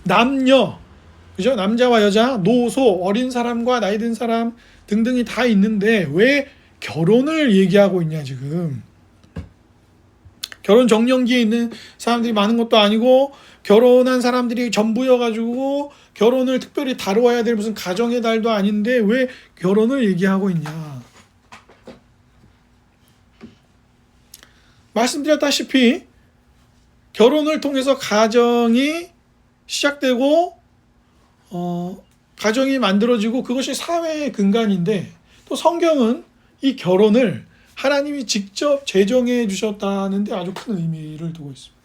남녀, 그죠? 남자와 여자, 노소, 어린 사람과 나이 든 사람 등등이 다 있는데 왜 결혼을 얘기하고 있냐 지금. 결혼 정년기에 있는 사람들이 많은 것도 아니고 결혼한 사람들이 전부여가지고 결혼을 특별히 다루어야 될 무슨 가정의 달도 아닌데 왜 결혼을 얘기하고 있냐. 말씀드렸다시피 결혼을 통해서 가정이 시작되고 가정이 만들어지고 그것이 사회의 근간인데 또 성경은 이 결혼을 하나님이 직접 제정해 주셨다는데 아주 큰 의미를 두고 있습니다.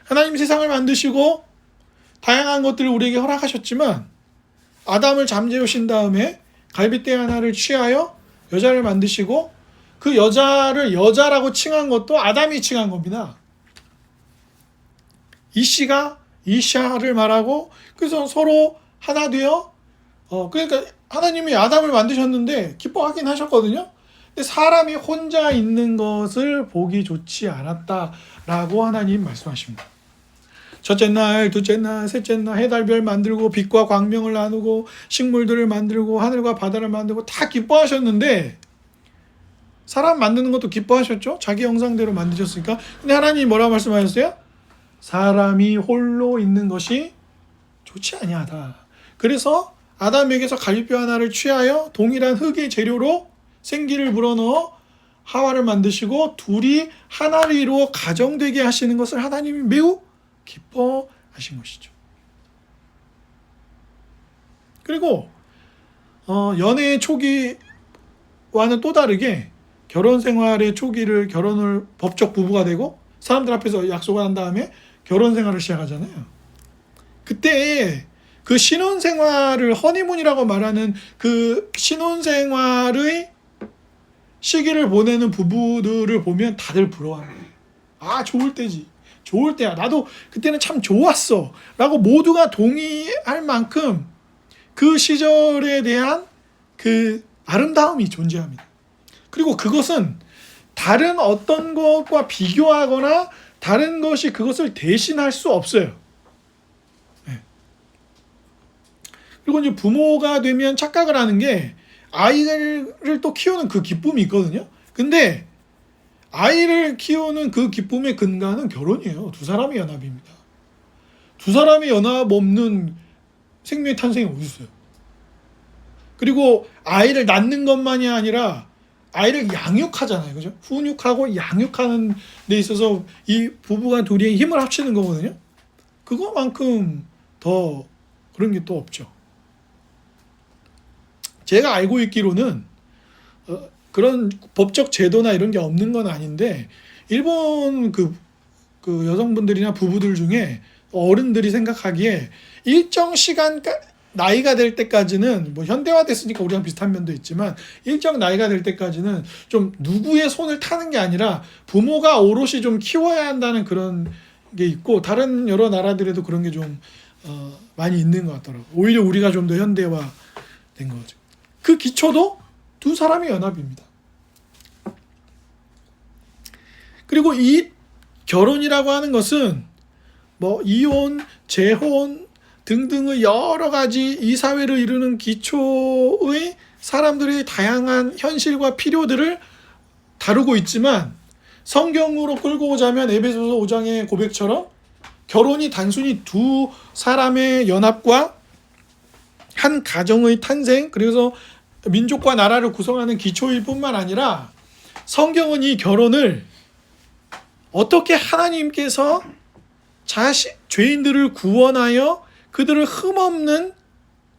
하나님 세상을 만드시고 다양한 것들을 우리에게 허락하셨지만 아담을 잠재우신 다음에 갈빗대 하나를 취하여 여자를 만드시고 그 여자를 여자라고 칭한 것도 아담이 칭한 겁니다. 이씨가 이샤를 말하고 그래서 서로 하나 되어 그러니까 하나님이 아담을 만드셨는데 기뻐하긴 하셨거든요. 근데 사람이 혼자 있는 것을 보기 좋지 않았다라고 하나님 말씀하십니다. 첫째 날, 둘째 날, 셋째 날 해달별 만들고 빛과 광명을 나누고 식물들을 만들고 하늘과 바다를 만들고 다 기뻐하셨는데 사람 만드는 것도 기뻐하셨죠? 자기 형상대로 만드셨으니까. 근데 하나님이 뭐라고 말씀하셨어요? 사람이 홀로 있는 것이 좋지 아니하다. 그래서 아담에게서 갈빗뼈 하나를 취하여 동일한 흙의 재료로 생기를 불어넣어 하와를 만드시고 둘이 하나를 이루어 가정되게 하시는 것을 하나님이 매우 기뻐하신 것이죠. 그리고 연애의 초기와는 또 다르게 결혼 생활의 초기를 결혼을 법적 부부가 되고 사람들 앞에서 약속을 한 다음에 결혼 생활을 시작하잖아요. 그때 그 신혼생활을 허니문이라고 말하는 그 신혼생활의 시기를 보내는 부부들을 보면 다들 부러워합니다. 아, 좋을 때지. 좋을 때야. 나도 그때는 참 좋았어. 라고 모두가 동의할 만큼 그 시절에 대한 그 아름다움이 존재합니다. 그리고 그것은 다른 어떤 것과 비교하거나 다른 것이 그것을 대신할 수 없어요. 네. 그리고 이제 부모가 되면 착각을 하는 게 아이를 또 키우는 그 기쁨이 있거든요. 근데 아이를 키우는 그 기쁨의 근간은 결혼이에요. 두 사람의 연합입니다. 두 사람의 연합 없는 생명의 탄생이 어디 있어요? 그리고 아이를 낳는 것만이 아니라 아이를 양육하잖아요. 그죠? 훈육하고 양육하는 데 있어서 이 부부가 둘이 힘을 합치는 거거든요. 그거만큼 더 그런 게 또 없죠. 제가 알고 있기로는 그런 법적 제도나 이런 게 없는 건 아닌데 일본 그 여성분들이나 부부들 중에 어른들이 생각하기에 일정 시간 나이가 될 때까지는 뭐 현대화됐으니까 우리랑 비슷한 면도 있지만 일정 나이가 될 때까지는 좀 누구의 손을 타는 게 아니라 부모가 오롯이 좀 키워야 한다는 그런 게 있고 다른 여러 나라들에도 그런 게 좀 많이 있는 것 같더라고요. 오히려 우리가 좀 더 현대화된 거죠. 그 기초도 두 사람의 연합입니다. 그리고 이 결혼이라고 하는 것은 뭐 이혼, 재혼 등등의 여러 가지 이 사회를 이루는 기초의 사람들의 다양한 현실과 필요들을 다루고 있지만 성경으로 끌고 오자면 에베소서 5장의 고백처럼 결혼이 단순히 두 사람의 연합과 한 가정의 탄생, 그래서 민족과 나라를 구성하는 기초일 뿐만 아니라 성경은 이 결혼을 어떻게 하나님께서 죄인들을 구원하여 그들을 흠없는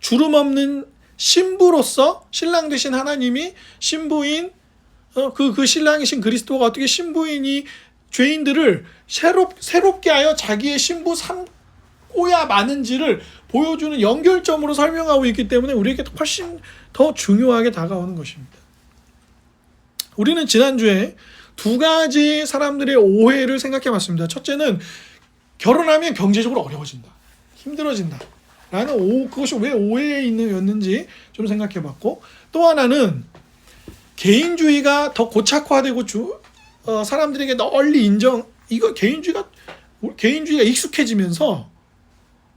주름 없는 신부로서 신랑 되신 하나님이 신부인 그 신랑이신 그리스도가 어떻게 신부인이 죄인들을 새롭게 하여 자기의 신부 삼고야 마는지를 보여주는 연결점으로 설명하고 있기 때문에 우리에게 훨씬 더 중요하게 다가오는 것입니다. 우리는 지난주에 두 가지 사람들의 오해를 생각해 봤습니다. 첫째는 결혼하면 경제적으로 어려워진다. 힘들어진다. 라는 그것이 왜 오해였는지 좀 생각해 봤고 또 하나는 개인주의가 더 고착화되고 사람들에게 널리 이거 개인주의가 익숙해지면서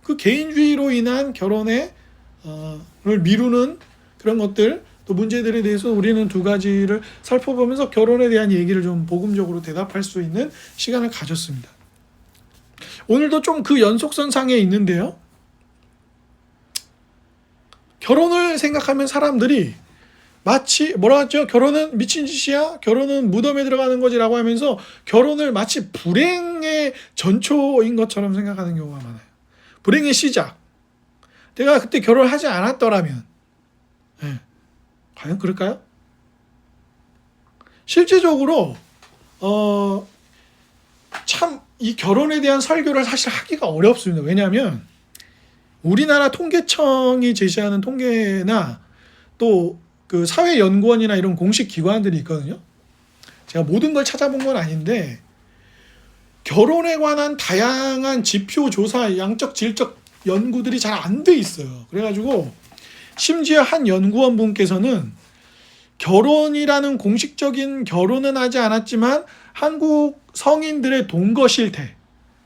그 개인주의로 인한 결혼을 미루는 그런 것들, 또 문제들에 대해서 우리는 두 가지를 살펴보면서 결혼에 대한 얘기를 좀 복음적으로 대답할 수 있는 시간을 가졌습니다. 오늘도 좀 그 연속선상에 있는데요. 결혼을 생각하면 사람들이 마치 뭐라 하죠? 결혼은 미친 짓이야? 결혼은 무덤에 들어가는 거지라고 하면서 결혼을 마치 불행의 전초인 것처럼 생각하는 경우가 많아요. 불행의 시작. 내가 그때 결혼하지 않았더라면 과연 그럴까요? 실제적으로 참 이 결혼에 대한 설교를 사실 하기가 어렵습니다. 왜냐하면 우리나라 통계청이 제시하는 통계나 또 그 사회연구원이나 이런 공식 기관들이 있거든요. 제가 모든 걸 찾아본 건 아닌데 결혼에 관한 다양한 지표 조사, 양적, 질적 연구들이 잘 안 돼 있어요. 그래가지고 심지어 한 연구원 분께서는 결혼이라는 공식적인 결혼은 하지 않았지만 한국 성인들의 동거 실태,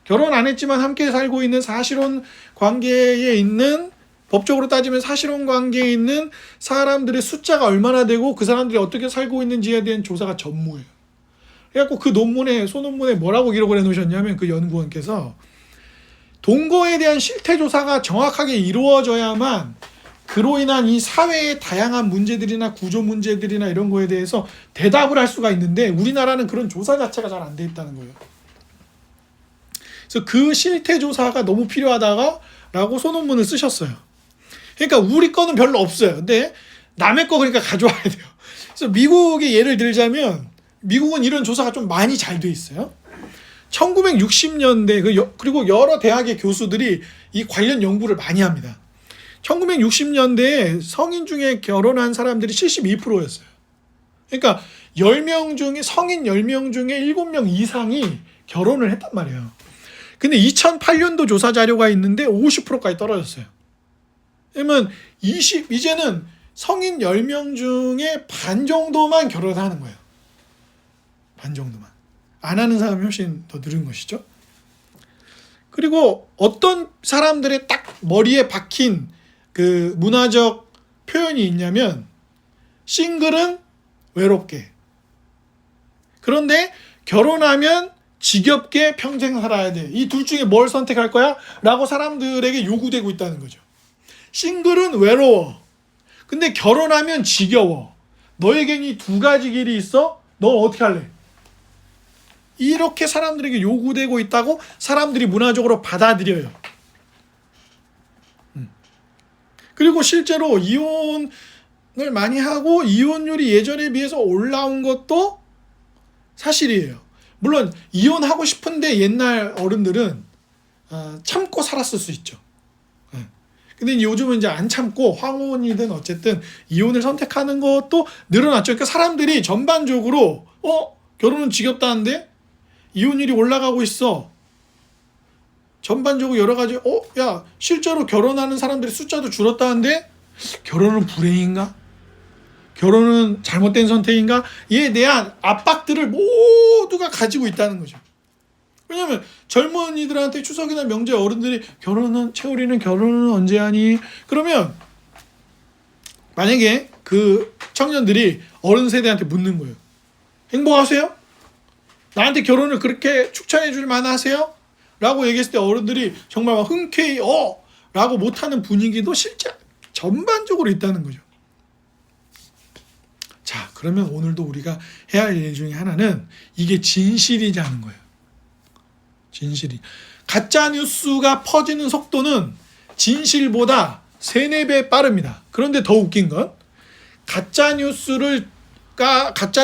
결혼 안 했지만 함께 살고 있는 사실혼 관계에 있는, 법적으로 따지면 사실혼 관계에 있는 사람들의 숫자가 얼마나 되고 그 사람들이 어떻게 살고 있는지에 대한 조사가 전무예요. 그래갖고 그 소논문에 뭐라고 기록을 해놓으셨냐면 그 연구원께서 동거에 대한 실태 조사가 정확하게 이루어져야만 그로 인한 이 사회의 다양한 문제들이나 구조 문제들이나 이런 거에 대해서 대답을 할 수가 있는데 우리나라는 그런 조사 자체가 잘 안 돼 있다는 거예요. 그래서 그 실태 조사가 너무 필요하다라고 소논문을 쓰셨어요. 그러니까 우리 거는 별로 없어요. 근데 남의 거 그러니까 가져와야 돼요. 그래서 미국의 예를 들자면 미국은 이런 조사가 좀 많이 잘 돼 있어요. 1960년대 그리고 여러 대학의 교수들이 이 관련 연구를 많이 합니다. 1960년대에 성인 중에 결혼한 사람들이 72%였어요. 그러니까 10명 중에 성인 10명 중에 7명 이상이 결혼을 했단 말이에요. 근데 2008년도 조사 자료가 있는데 50%까지 떨어졌어요. 그러면 이제는 성인 10명 중에 반 정도만 결혼을 하는 거예요. 반 정도만. 안 하는 사람이 훨씬 더 늘은 것이죠. 그리고 어떤 사람들의 딱 머리에 박힌 그 문화적 표현이 있냐면 싱글은 외롭게, 그런데 결혼하면 지겹게 평생 살아야 돼. 이 둘 중에 뭘 선택할 거야? 라고 사람들에게 요구되고 있다는 거죠. 싱글은 외로워. 근데 결혼하면 지겨워. 너에겐 이 두 가지 길이 있어? 너 어떻게 할래? 이렇게 사람들에게 요구되고 있다고 사람들이 문화적으로 받아들여요. 그리고 실제로 이혼을 많이 하고 이혼율이 예전에 비해서 올라온 것도 사실이에요. 물론 이혼하고 싶은데 옛날 어른들은 참고 살았을 수 있죠. 근데 요즘은 이제 안 참고 황혼이든 어쨌든 이혼을 선택하는 것도 늘어났죠. 그러니까 사람들이 전반적으로 결혼은 지겹다는데 이혼율이 올라가고 있어. 전반적으로 여러 가지 야 실제로 결혼하는 사람들의 숫자도 줄었다는데 결혼은 불행인가? 결혼은 잘못된 선택인가? 이에 대한 압박들을 모두가 가지고 있다는 거죠. 왜냐하면 젊은이들한테 추석이나 명제 어른들이 채우리는 결혼은 언제 하니? 그러면 만약에 그 청년들이 어른 세대한테 묻는 거예요. 행복하세요? 나한테 결혼을 그렇게 추천해 줄 만하세요? 라고 얘기했을 때 어른들이 정말 막 흔쾌히 라고 못하는 분위기도 실제 전반적으로 있다는 거죠. 자, 그러면 오늘도 우리가 해야 할 일 중에 하나는 이게 진실이냐는 거예요. 진실이. 가짜 뉴스가 퍼지는 속도는 진실보다 3-4배 빠릅니다. 그런데 더 웃긴 건 가짜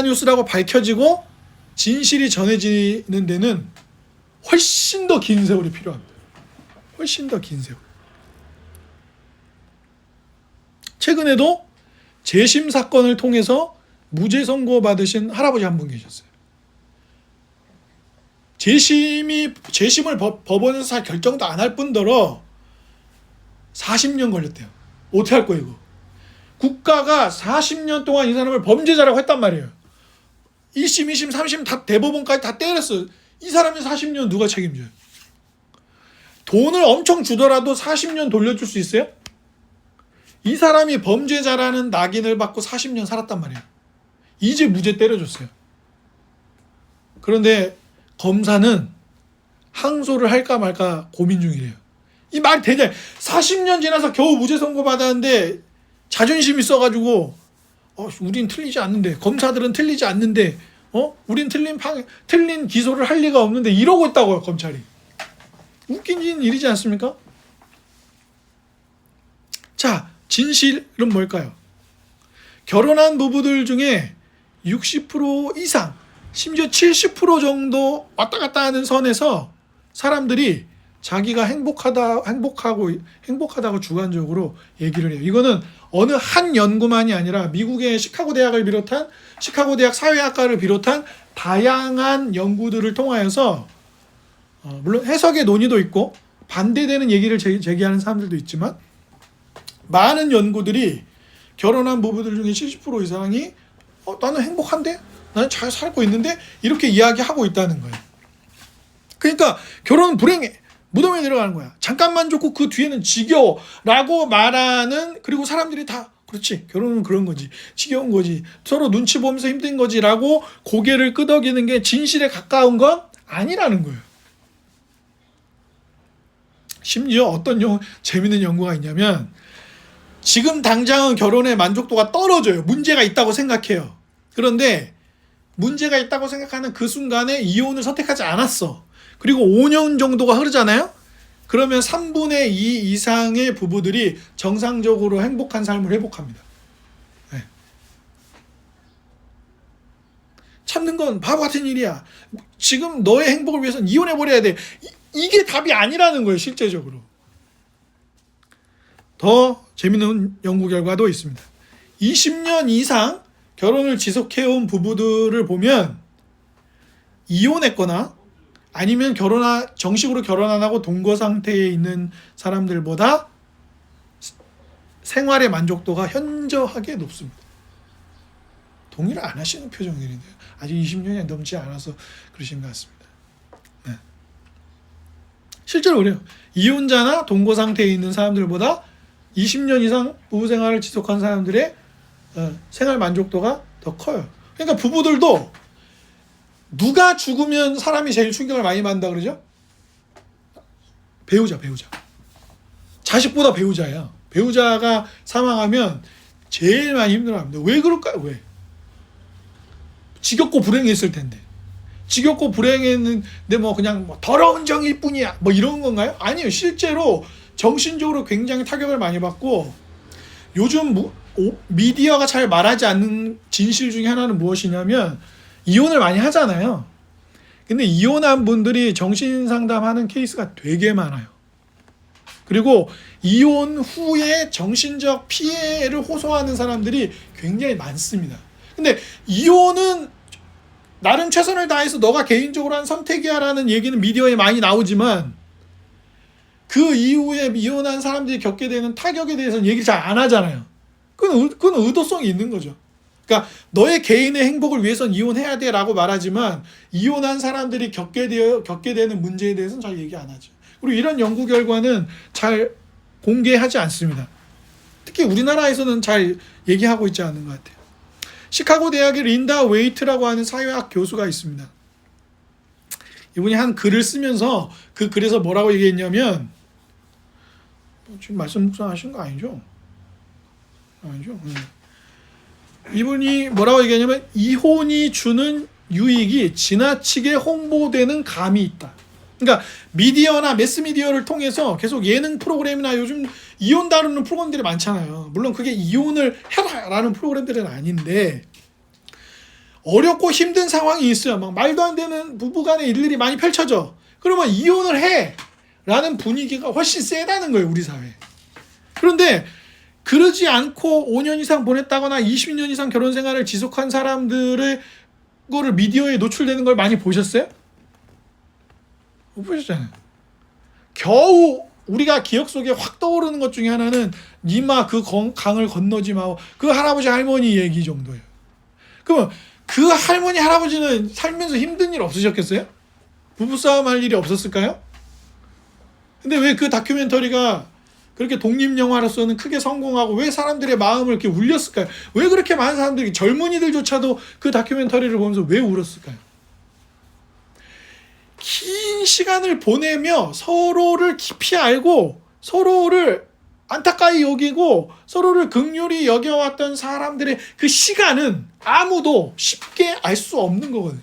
뉴스라고 밝혀지고 진실이 전해지는 데는 훨씬 더 긴 세월이 필요합니다. 훨씬 더 긴 세월. 최근에도 재심 사건을 통해서 무죄 선고 받으신 할아버지 한 분 계셨어요. 재심을 법원에서 결정도 안 할 뿐더러 40년 걸렸대요. 어떻게 할 거예요, 이거? 국가가 40년 동안 이 사람을 범죄자라고 했단 말이에요. 1심, 2심, 3심 다 대법원까지 다 때렸어요. 이 사람이 40년 누가 책임져요? 돈을 엄청 주더라도 40년 돌려줄 수 있어요? 이 사람이 범죄자라는 낙인을 받고 40년 살았단 말이에요. 이제 무죄 때려줬어요. 그런데 검사는 항소를 할까 말까 고민 중이래요. 이 말이 되냐? 40년 지나서 겨우 무죄 선고 받았는데 자존심이 써가지고 우린 틀리지 않는데, 검사들은 틀리지 않는데, 우린 틀린 기소를 할 리가 없는데 이러고 있다고요, 검찰이. 웃긴 일이지 않습니까? 자, 진실은 뭘까요? 결혼한 부부들 중에 60% 이상, 심지어 70% 정도 왔다 갔다 하는 선에서 사람들이 자기가 행복하다고 주관적으로 얘기를 해요. 이거는 어느 한 연구만이 아니라 미국의 시카고 대학을 비롯한 시카고 대학 사회학과를 비롯한 다양한 연구들을 통하여서 물론 해석의 논의도 있고 반대되는 얘기를 제기하는 사람들도 있지만 많은 연구들이 결혼한 부부들 중에 70% 이상이 나는 행복한데? 나는 잘 살고 있는데? 이렇게 이야기하고 있다는 거예요. 그러니까 결혼은 불행해. 무덤에 내려가는 거야. 잠깐만 좋고 그 뒤에는 지겨워라고 말하는, 그리고 사람들이 다 그렇지, 결혼은 그런 거지, 지겨운 거지, 서로 눈치 보면서 힘든 거지라고 고개를 끄덕이는 게 진실에 가까운 건 아니라는 거예요. 심지어 어떤 재밌는 연구가 있냐면 지금 당장은 결혼의 만족도가 떨어져요. 문제가 있다고 생각해요. 그런데 문제가 있다고 생각하는 그 순간에 이혼을 선택하지 않았어. 그리고 5년 정도가 흐르잖아요. 그러면 3분의 2 이상의 부부들이 정상적으로 행복한 삶을 회복합니다. 네. 참는 건 바보 같은 일이야. 지금 너의 행복을 위해서는 이혼해버려야 돼. 이게 답이 아니라는 거예요, 실제적으로. 더 재밌는 연구 결과도 있습니다. 20년 이상 결혼을 지속해온 부부들을 보면 이혼했거나 아니면 정식으로 결혼 안 하고 동거 상태에 있는 사람들보다 생활의 만족도가 현저하게 높습니다. 동의를 안 하시는 표정들인데요. 아직 20년이 넘지 않아서 그러신 것 같습니다. 네. 실제로 그래요. 이혼자나 동거 상태에 있는 사람들보다 20년 이상 부부 생활을 지속한 사람들의 생활 만족도가 더 커요. 그러니까 부부들도 누가 죽으면 사람이 제일 충격을 많이 받는다 그러죠? 배우자. 자식보다 배우자야. 배우자가 사망하면 제일 많이 힘들어합니다. 왜 그럴까요? 왜? 지겹고 불행했을 텐데. 지겹고 불행했는데 그냥 더러운 정일 뿐이야. 이런 건가요? 아니요. 실제로 정신적으로 굉장히 타격을 많이 받고, 요즘 미디어가 잘 말하지 않는 진실 중에 하나는 무엇이냐면 이혼을 많이 하잖아요. 근데 이혼한 분들이 정신상담하는 케이스가 되게 많아요. 그리고 이혼 후에 정신적 피해를 호소하는 사람들이 굉장히 많습니다. 근데 이혼은 나름 최선을 다해서 너가 개인적으로 한 선택이야 라는 얘기는 미디어에 많이 나오지만 그 이후에 이혼한 사람들이 겪게 되는 타격에 대해서는 얘기를 잘 안 하잖아요. 그건 의도성이 있는 거죠. 그러니까 너의 개인의 행복을 위해서는 이혼해야 돼 라고 말하지만 이혼한 사람들이 겪게 되는 문제에 대해서는 잘 얘기 안 하죠. 그리고 이런 연구 결과는 잘 공개하지 않습니다. 특히 우리나라에서는 잘 얘기하고 있지 않은 것 같아요. 시카고 대학의 린다 웨이트라고 하는 사회학 교수가 있습니다. 이분이 한 글을 쓰면서 그 글에서 뭐라고 얘기했냐면, 지금 말씀 묵상하신 거 아니죠? 아니죠? 이분이 뭐라고 얘기하냐면 이혼이 주는 유익이 지나치게 홍보되는 감이 있다. 그러니까 미디어나 매스미디어를 통해서 계속 예능 프로그램이나 요즘 이혼 다루는 프로그램들이 많잖아요. 물론 그게 이혼을 해라라는 프로그램들은 아닌데 어렵고 힘든 상황이 있어요. 막 말도 안 되는 부부간의 일들이 많이 펼쳐져. 그러면 이혼을 해 라는 분위기가 훨씬 세다는 거예요, 우리 사회. 그런데 그러지 않고 5년 이상 보냈다거나 20년 이상 결혼 생활을 지속한 사람들의 거를 미디어에 노출되는 걸 많이 보셨어요? 못 보셨잖아요. 겨우 우리가 기억 속에 확 떠오르는 것 중에 하나는 니마 그 강을 건너지 마고 그 할아버지 할머니 얘기 정도예요. 그러면 그 할머니 할아버지는 살면서 힘든 일 없으셨겠어요? 부부싸움 할 일이 없었을까요? 근데 왜 그 다큐멘터리가 그렇게 독립영화로서는 크게 성공하고 왜 사람들의 마음을 이렇게 울렸을까요? 왜 그렇게 많은 사람들이, 젊은이들조차도 그 다큐멘터리를 보면서 왜 울었을까요? 긴 시간을 보내며 서로를 깊이 알고 서로를 안타까이 여기고 서로를 긍휼히 여겨왔던 사람들의 그 시간은 아무도 쉽게 알 수 없는 거거든요.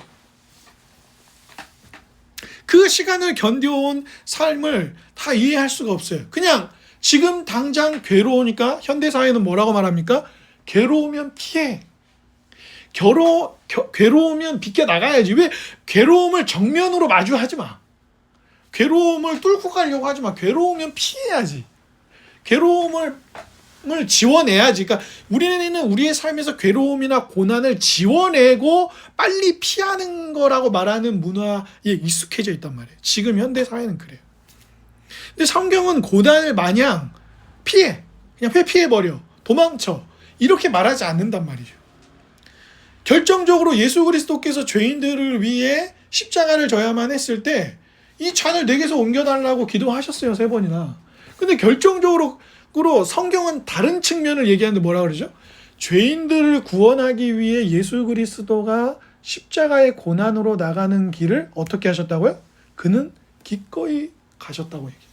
그 시간을 견뎌온 삶을 다 이해할 수가 없어요. 그냥 지금 당장 괴로우니까 현대사회는 뭐라고 말합니까? 괴로우면 피해. 괴로우면 비껴나가야지. 왜 괴로움을 정면으로 마주하지 마. 괴로움을 뚫고 가려고 하지 마. 괴로우면 피해야지. 괴로움을 지워내야지. 그러니까 우리는 우리의 삶에서 괴로움이나 고난을 지워내고 빨리 피하는 거라고 말하는 문화에 익숙해져 있단 말이에요. 지금 현대 사회는 그래요. 근데 성경은 고난을 마냥 피해, 그냥 회피해버려, 도망쳐, 이렇게 말하지 않는단 말이죠. 결정적으로 예수 그리스도께서 죄인들을 위해 십자가를 져야만 했을 때 이 잔을 내게서 옮겨달라고 기도하셨어요, 3번이나. 근데 결정적으로 성경은 다른 측면을 얘기하는데 뭐라 그러죠? 죄인들을 구원하기 위해 예수 그리스도가 십자가의 고난으로 나가는 길을 어떻게 하셨다고요? 그는 기꺼이 가셨다고 얘기해요.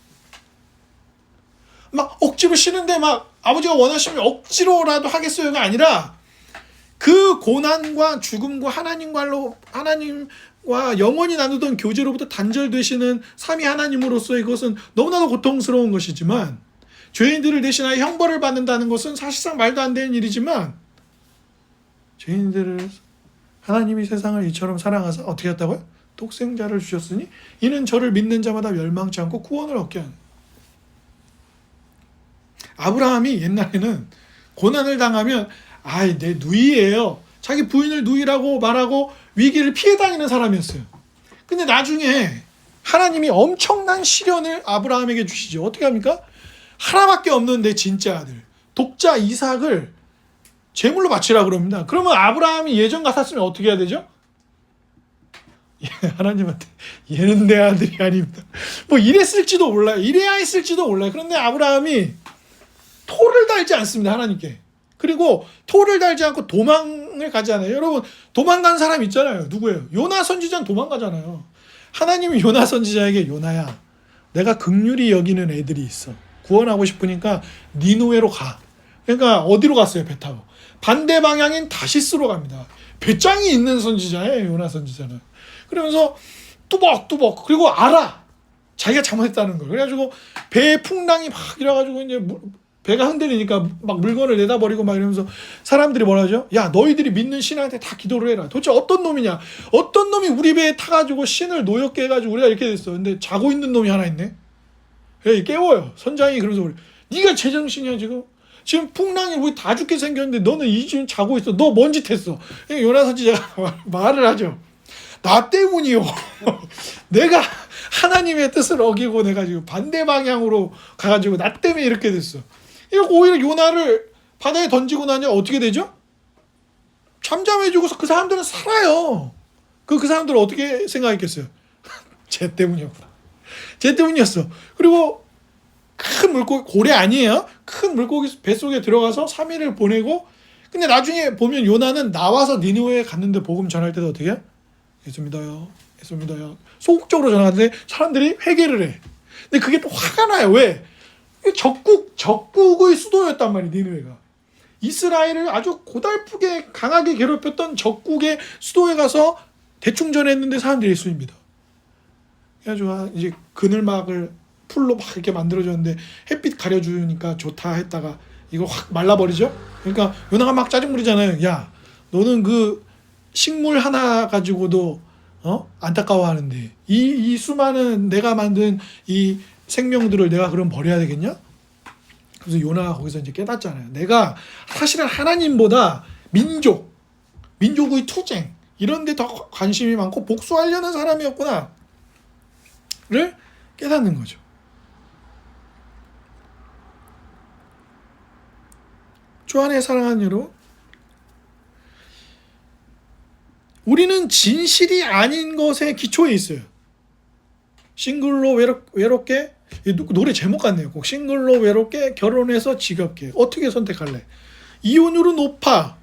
막 억지로 쉬는데 막 아버지가 원하시면 억지로라도 하겠어요가 아니라 그 고난과 죽음과 하나님과 영원히 나누던 교제로부터 단절되시는 삼위 하나님으로서의 것은 너무나도 고통스러운 것이지만, 죄인들을 대신하여 형벌을 받는다는 것은 사실상 말도 안 되는 일이지만, 죄인들을 하나님이 세상을 이처럼 사랑하사 어떻게 했다고요? 독생자를 주셨으니 이는 저를 믿는 자마다 멸망치 않고 구원을 얻게 하는. 아브라함이 옛날에는 고난을 당하면 내 누이예요, 자기 부인을 누이라고 말하고 위기를 피해 다니는 사람이었어요. 근데 나중에 하나님이 엄청난 시련을 아브라함에게 주시죠. 어떻게 합니까? 하나밖에 없는 내 진짜 아들, 독자 이삭을 제물로 바치라고 그럽니다. 그러면 아브라함이 예전 같았으면 어떻게 해야 되죠? 하나님한테 얘는 내 아들이 아닙니다. 뭐 이랬을지도 몰라요. 이래야 했을지도 몰라요. 그런데 아브라함이 토를 달지 않습니다, 하나님께. 그리고 토를 달지 않고 도망을 가잖아요. 여러분, 도망간 사람 있잖아요. 누구예요? 요나 선지자는 도망가잖아요. 하나님이 요나 선지자에게, 요나야, 내가 긍휼히 여기는 애들이 있어. 구원하고 싶으니까 니누에로 가. 그러니까 어디로 갔어요? 배 타고. 반대 방향인 다시스로 갑니다. 배짱이 있는 선지자예요, 요나 선지자는. 그러면서 뚜벅뚜벅, 그리고 알아, 자기가 잘못했다는 걸. 그래가지고 배에 풍랑이 막 이래가지고 이제 배가 흔들리니까 막 물건을 내다버리고 막 이러면서 사람들이 뭐라 하죠? 야, 너희들이 믿는 신한테 다 기도를 해라. 도대체 어떤 놈이냐? 어떤 놈이 우리 배에 타가지고 신을 노엽게 해가지고 우리가 이렇게 됐어. 근데 자고 있는 놈이 하나 있네. 깨워요. 선장이 그러면서 그래. 네가 제정신이야 지금? 지금 풍랑이 우리 다 죽게 생겼는데 너는 이 지금 자고 있어. 너 뭔 짓 했어? 요나 선지자가 말을 하죠. 나 때문이요. 내가 하나님의 뜻을 어기고 내가 지금 반대 방향으로 가가지고 나 때문에 이렇게 됐어. 이렇게 오히려 요나를 바다에 던지고 나니 어떻게 되죠? 잠잠해지고서 그 사람들은 살아요. 그 사람들은 어떻게 생각했겠어요? 쟤 때문이었구나. 쟤 때문이었어. 그리고 큰 물고기, 고래 아니에요? 큰 물고기 뱃속에 들어가서 3일을 보내고, 근데 나중에 보면 요나는 나와서 니느웨에 갔는데 복음 전할 때도 어떻게 해? 예수 믿어요. 예수 믿어요. 소극적으로 전하는데 사람들이 회개를 해. 근데 그게 또 화가 나요. 왜? 적국의 수도였단 말이에요, 니느웨가. 이스라엘을 아주 고달프게 강하게 괴롭혔던 적국의 수도에 가서 대충 전했는데 사람들이 예수입니다. 그래가지고 이제 그늘막을 풀로 막 이렇게 만들어줬는데 햇빛 가려주니까 좋다 했다가 이거 확 말라버리죠. 그러니까 요나가 막 짜증 부리잖아요. 야, 너는 그 식물 하나 가지고도 안타까워하는데 이 수많은 내가 만든 이 생명들을 내가 그럼 버려야 되겠냐? 그래서 요나가 거기서 이제 깨닫잖아요. 내가 사실은 하나님보다 민족의 투쟁 이런 데 더 관심이 많고 복수하려는 사람이었구나를 깨닫는 거죠. 주 안에 사랑하는 여러분, 우리는 진실이 아닌 것에 기초에 있어요. 싱글로 외롭게 노래 제목 같네요. 꼭 싱글로 외롭게 결혼해서 지겹게. 어떻게 선택할래? 이혼율은 높아.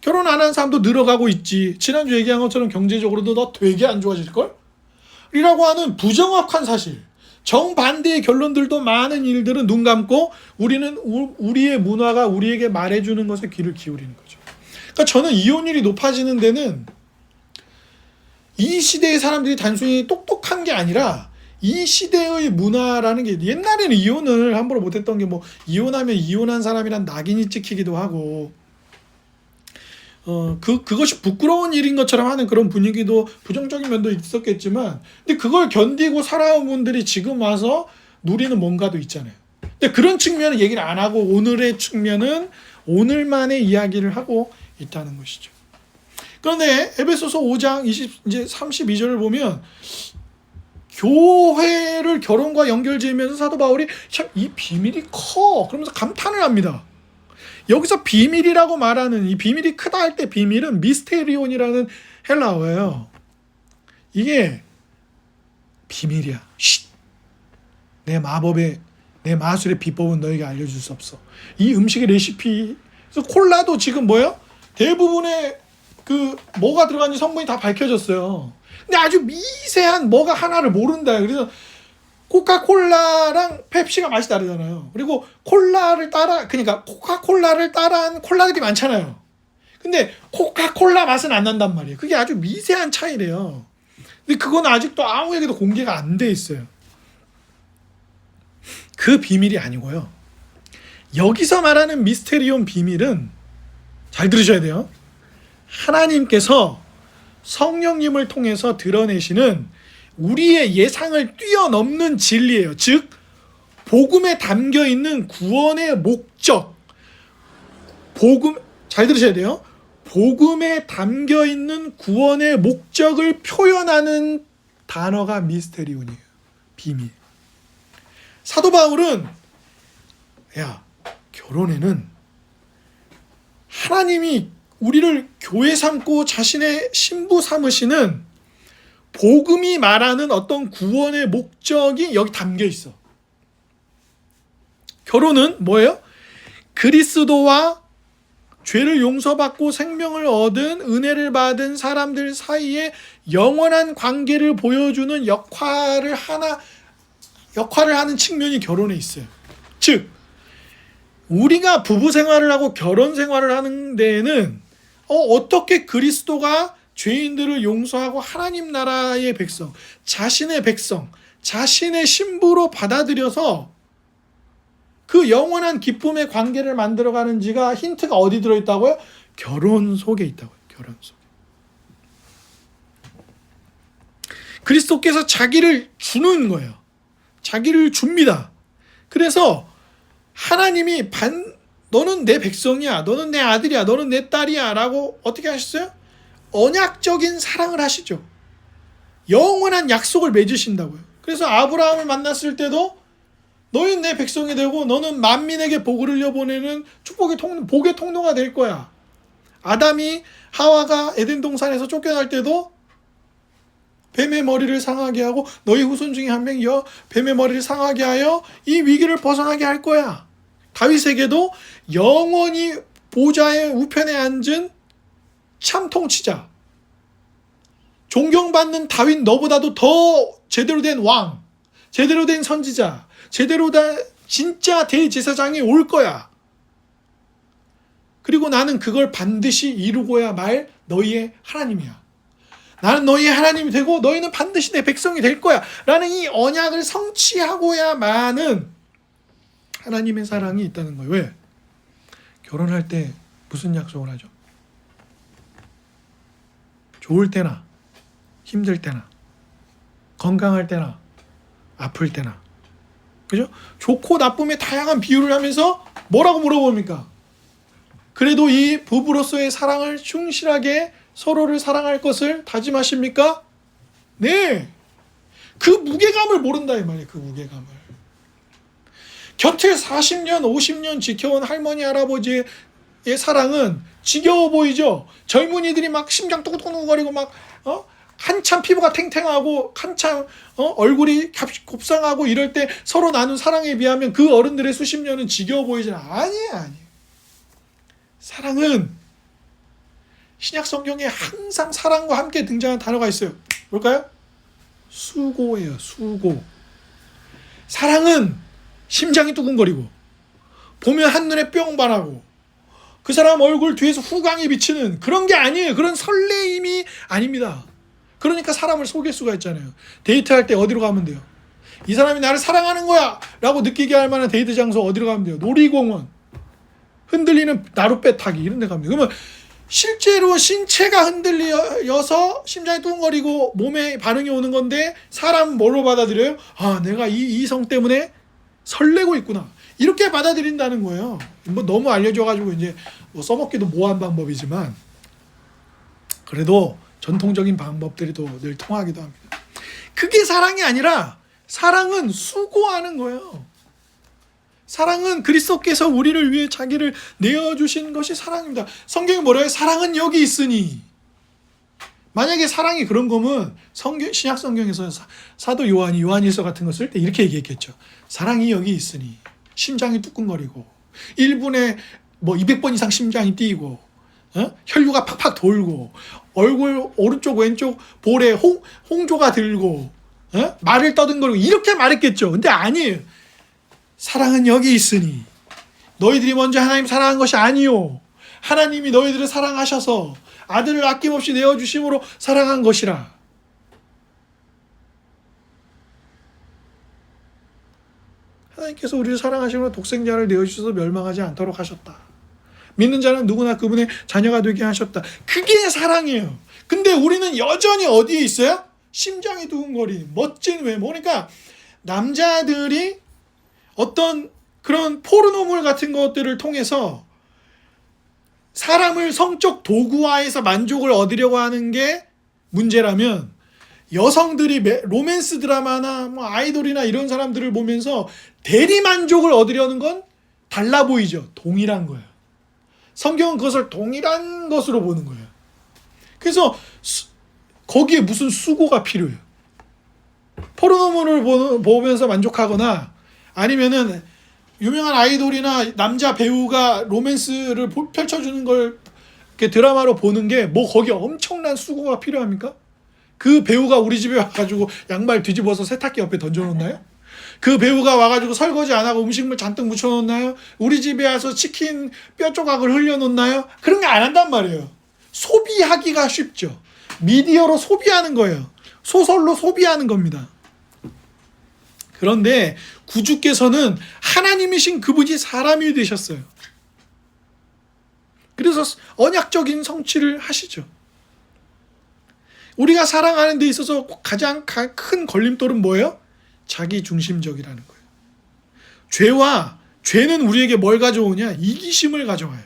결혼 안 한 사람도 늘어가고 있지. 지난주 얘기한 것처럼 경제적으로도 너 되게 안 좋아질걸? 이라고 하는 부정확한 사실. 정반대의 결론들도 많은 일들은 눈 감고 우리는 우리의 문화가 우리에게 말해주는 것에 귀를 기울이는 거죠. 그러니까 저는 이혼율이 높아지는 데는 이 시대의 사람들이 단순히 똑똑한 게 아니라 이 시대의 문화라는 게, 옛날에는 이혼을 함부로 못했던 게 뭐 이혼하면 이혼한 사람이란 낙인이 찍히기도 하고 그것이 부끄러운 일인 것처럼 하는 그런 분위기도, 부정적인 면도 있었겠지만, 근데 그걸 견디고 살아온 분들이 지금 와서 누리는 뭔가도 있잖아요. 근데 그런 측면은 얘기를 안 하고 오늘의 측면은 오늘만의 이야기를 하고 있다는 것이죠. 그런데 에베소서 5장 이제 32절을 보면 교회를 결혼과 연결지으면서 사도 바울이 참 이 비밀이 커 그러면서 감탄을 합니다. 여기서 비밀이라고 말하는, 이 비밀이 크다 할 때 비밀은 미스테리온이라는 헬라어예요. 이게 비밀이야. 쉿. 내 마술의 비법은 너에게 알려줄 수 없어. 이 음식의 레시피. 그래서 콜라도 지금 뭐예요? 대부분의 뭐가 들어간지 성분이 다 밝혀졌어요. 근데 아주 미세한 뭐가 하나를 모른다. 그래서 코카콜라랑 펩시가 맛이 다르잖아요. 그리고 그러니까 코카콜라를 따라한 콜라들이 많잖아요. 근데 코카콜라 맛은 안 난단 말이에요. 그게 아주 미세한 차이래요. 근데 그건 아직도 아무에게도 공개가 안 돼 있어요. 그 비밀이 아니고요. 여기서 말하는 미스테리온 비밀은, 잘 들으셔야 돼요. 하나님께서 성령님을 통해서 드러내시는 우리의 예상을 뛰어넘는 진리예요. 즉 복음에 담겨있는 구원의 목적, 잘 들으셔야 돼요. 복음에 담겨있는 구원의 목적을 표현하는 단어가 미스테리온이에요. 비밀. 사도 바울은 결혼에는 하나님이 우리를 교회 삼고 자신의 신부 삼으시는 복음이 말하는 어떤 구원의 목적이 여기 담겨 있어. 결혼은 뭐예요? 그리스도와 죄를 용서받고 생명을 얻은, 은혜를 받은 사람들 사이에 영원한 관계를 보여주는 역할을 하는 측면이 결혼에 있어요. 즉 우리가 부부 생활을 하고 결혼 생활을 하는 데에는 어떻게 그리스도가 죄인들을 용서하고 하나님 나라의 백성, 자신의 신부로 받아들여서 그 영원한 기쁨의 관계를 만들어가는지가 힌트가 어디 들어있다고요? 결혼 속에 있다고요. 결혼 속에. 그리스도께서 자기를 주는 거예요. 자기를 줍니다. 그래서 하나님이 너는 내 백성이야, 너는 내 아들이야, 너는 내 딸이야 라고 어떻게 하셨어요? 언약적인 사랑을 하시죠. 영원한 약속을 맺으신다고요. 그래서 아브라함을 만났을 때도 너희는 내 백성이 되고 너는 만민에게 복을 흘려보내는 복의 통로가 될 거야. 아담이 하와가 에덴 동산에서 쫓겨날 때도 뱀의 머리를 상하게 하고 너희 후손 중에 한 명이 뱀의 머리를 상하게 하여 이 위기를 벗어나게 할 거야. 다윗에게도 영원히 보좌의 우편에 앉은 참 통치자, 존경받는 다윗 너보다도 더 제대로 된 왕, 제대로 된 선지자, 제대로 된 진짜 대제사장이 올 거야. 그리고 나는 그걸 반드시 이루고야 말 너희의 하나님이야. 나는 너희의 하나님이 되고 너희는 반드시 내 백성이 될 거야 라는 이 언약을 성취하고야만은 하나님의 사랑이 있다는 거예요. 왜? 결혼할 때 무슨 약속을 하죠? 좋을 때나 힘들 때나 건강할 때나 아플 때나, 그죠? 좋고 나쁨의 다양한 비유를 하면서 뭐라고 물어봅니까? 그래도 이 부부로서의 사랑을 충실하게 서로를 사랑할 것을 다짐하십니까? 네. 그 무게감을 모른다 이 말이에요. 그 무게감을. 곁에 40년 50년 지켜온 할머니 할아버지의 사랑은 지겨워 보이죠. 젊은이들이 막 심장 뚜구뚜구거리고 막 한참 피부가 탱탱하고 한참 얼굴이 곱상하고 이럴 때 서로 나눈 사랑에 비하면 그 어른들의 수십 년은 지겨워 보이지는 아니에요. 사랑은 신약 성경에 항상 사랑과 함께 등장하는 단어가 있어요. 뭘까요? 수고예요. 수고. 사랑은 심장이 두근거리고 보면 한눈에 뿅 반하고 그 사람 얼굴 뒤에서 후광이 비치는 그런 게 아니에요. 그런 설레임이 아닙니다. 그러니까 사람을 속일 수가 있잖아요. 데이트할 때 어디로 가면 돼요? 이 사람이 나를 사랑하는 거야 라고 느끼게 할 만한 데이트 장소 어디로 가면 돼요? 놀이공원, 흔들리는 나룻배 타기 이런 데 가면 돼요. 그러면 실제로 신체가 흔들려서 심장이 뚱거리고 몸에 반응이 오는 건데 사람 뭘로 받아들여요? 아, 내가 이 이성 때문에 설레고 있구나. 이렇게 받아들인다는 거예요. 뭐 너무 알려줘가지고 이제 뭐 써먹기도 모호한 방법이지만 그래도 전통적인 방법들이 또 늘 통하기도 합니다. 그게 사랑이 아니라 사랑은 수고하는 거예요. 사랑은 그리스도께서 우리를 위해 자기를 내어주신 것이 사랑입니다. 성경이 뭐라 해요? 사랑은 여기 있으니. 만약에 사랑이 그런 거면 신약 성경에서 사도 요한이 요한일서 같은 거 쓸 때 이렇게 얘기했겠죠. 사랑이 여기 있으니 심장이 뚜껑거리고 1분에 뭐 200번 이상 심장이 뛰고 혈류가 팍팍 돌고 얼굴 오른쪽 왼쪽 볼에 홍조가 들고 말을 떠듬거리고 이렇게 말했겠죠. 근데 아니에요. 사랑은 여기 있으니 너희들이 먼저 하나님 사랑한 것이 아니요 하나님이 너희들을 사랑하셔서 아들을 아낌없이 내어주심으로 사랑한 것이라. 하나님께서 우리를 사랑하심으로 독생자를 내어주셔서 멸망하지 않도록 하셨다. 믿는 자는 누구나 그분의 자녀가 되게 하셨다. 그게 사랑이에요. 근데 우리는 여전히 어디에 있어요? 심장이 두근거리는 멋진 외모. 그러니까 남자들이 어떤 그런 포르노물 같은 것들을 통해서 사람을 성적 도구화해서 만족을 얻으려고 하는 게 문제라면 여성들이 로맨스 드라마나 뭐 아이돌이나 이런 사람들을 보면서 대리 만족을 얻으려는 건 달라 보이죠. 동일한 거예요. 성경은 그것을 동일한 것으로 보는 거예요. 그래서 거기에 무슨 수고가 필요해요. 포르노물을 보면서 만족하거나 아니면은 유명한 아이돌이나 남자 배우가 로맨스를 펼쳐주는 걸 이렇게 드라마로 보는 게 뭐 거기에 엄청난 수고가 필요합니까? 그 배우가 우리 집에 와가지고 양말 뒤집어서 세탁기 옆에 던져놓나요? 그 배우가 와가지고 설거지 안 하고 음식물 잔뜩 묻혀놓나요? 우리 집에 와서 치킨 뼈 조각을 흘려놓나요? 그런 거 안 한단 말이에요. 소비하기가 쉽죠. 미디어로 소비하는 거예요. 소설로 소비하는 겁니다. 그런데 구주께서는 하나님이신 그분이 사람이 되셨어요. 그래서 언약적인 성취를 하시죠. 우리가 사랑하는 데 있어서 가장 큰 걸림돌은 뭐예요? 자기 중심적이라는 거예요. 죄는 우리에게 뭘 가져오냐? 이기심을 가져와요.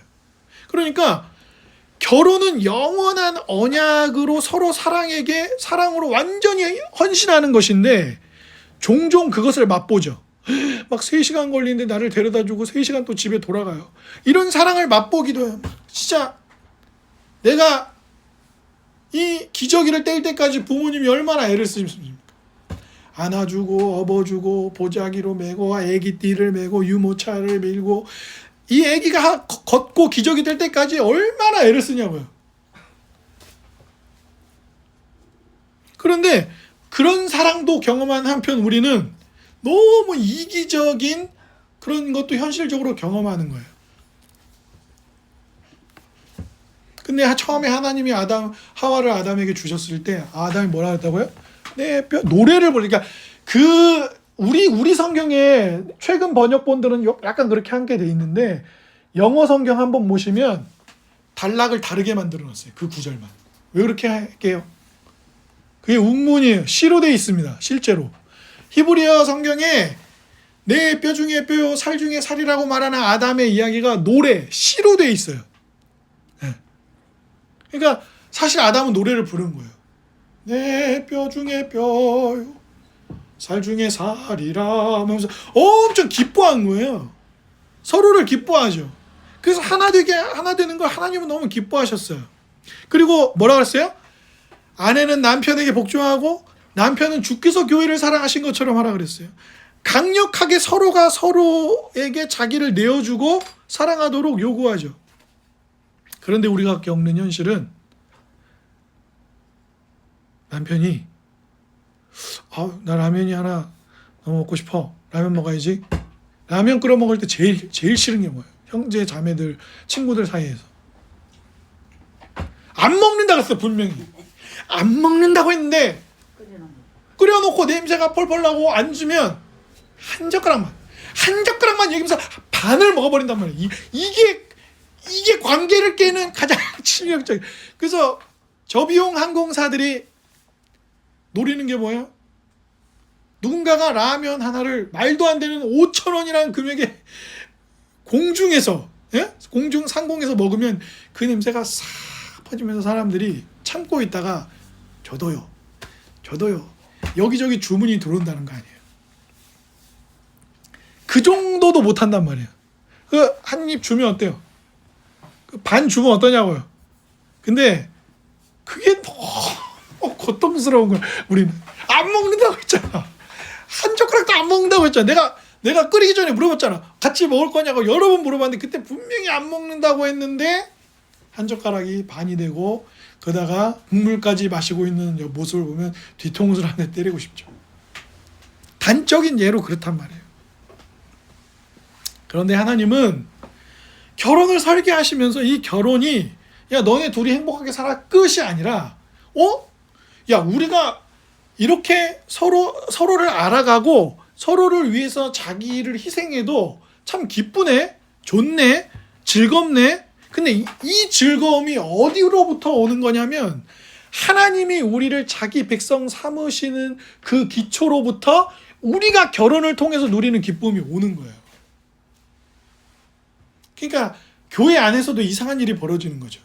그러니까 결혼은 영원한 언약으로 서로 사랑으로 완전히 헌신하는 것인데 종종 그것을 맛보죠. 막 3시간 걸리는데 나를 데려다주고 3시간 또 집에 돌아가요. 이런 사랑을 맛보기도 해요. 진짜 내가 이 기저귀를 뗄 때까지 부모님이 얼마나 애를 쓰십니까? 안아주고 업어주고 보자기로 메고 애기띠를 메고 유모차를 밀고 이 애기가 걷고 기저귀 뗄 때까지 얼마나 애를 쓰냐고요. 그런데 그런 사랑도 경험한 한편 우리는 너무 이기적인 그런 것도 현실적으로 경험하는 거예요. 근데 처음에 하나님이 하와를 아담에게 주셨을 때 아담이 뭐라 했다고요? 노래를 부르니까 우리 성경에 최근 번역본들은 약간 그렇게 한 게 돼 있는데 영어 성경 한번 보시면 단락을 다르게 만들어 놨어요. 그 구절만. 왜 그렇게 할게요? 그게 운문이에요. 시로 돼 있습니다. 실제로. 히브리어 성경에 내 뼈 중에 뼈, 살 중에 살이라고 말하는 아담의 이야기가 시로 돼 있어요. 네. 그러니까 사실 아담은 노래를 부른 거예요. 내 뼈 중에 뼈요, 살 중에 살이라 하면서 엄청 기뻐한 거예요. 서로를 기뻐하죠. 그래서 하나 되는 걸 하나님은 너무 기뻐하셨어요. 그리고 뭐라 그랬어요? 아내는 남편에게 복종하고 남편은 주께서 교회를 사랑하신 것처럼 하라 그랬어요. 강력하게 서로가 서로에게 자기를 내어주고 사랑하도록 요구하죠. 그런데 우리가 겪는 현실은 남편이 나 라면이 하나 너무 먹고 싶어. 라면 먹어야지. 라면 끓여 먹을 때 제일 싫은 게 뭐예요? 형제, 자매들, 친구들 사이에서. 안 먹는다고 했어요, 분명히. 안 먹는다고 했는데 끓여놓고 냄새가 펄펄 나고 안 주면 한 젓가락만 얘기하면서 반을 먹어버린단 말이에요. 이게 관계를 깨는 가장 치명적인. 그래서 저비용 항공사들이 노리는 게 뭐예요? 누군가가 라면 하나를 말도 안 되는 5,000원이라는 금액에 공중에서, 공중 상공에서 먹으면 그 냄새가 싹 퍼지면서 사람들이 참고 있다가 저도요 여기저기 주문이 들어온다는 거 아니에요. 그 정도도 못한단 말이에요. 그 한 입 주면 어때요? 반 주면 어떠냐고요. 근데 그게 너무 고통스러운 거야. 우리는 안 먹는다고 했잖아. 한 젓가락도 안 먹는다고 했잖아. 내가 끓이기 전에 물어봤잖아. 같이 먹을 거냐고 여러 번 물어봤는데 그때 분명히 안 먹는다고 했는데 한 젓가락이 반이 되고 그러다가 국물까지 마시고 있는 모습을 보면 뒤통수를 한 대 때리고 싶죠. 단적인 예로 그렇단 말이에요. 그런데 하나님은 결혼을 설계하시면서 이 결혼이 야 너네 둘이 행복하게 살아 끝이 아니라 야 우리가 이렇게 서로를 알아가고 서로를 위해서 자기를 희생해도 참 기쁘네, 좋네, 즐겁네. 근데 이 즐거움이 어디로부터 오는 거냐면 하나님이 우리를 자기 백성 삼으시는 그 기초로부터 우리가 결혼을 통해서 누리는 기쁨이 오는 거예요. 그러니까 교회 안에서도 이상한 일이 벌어지는 거죠.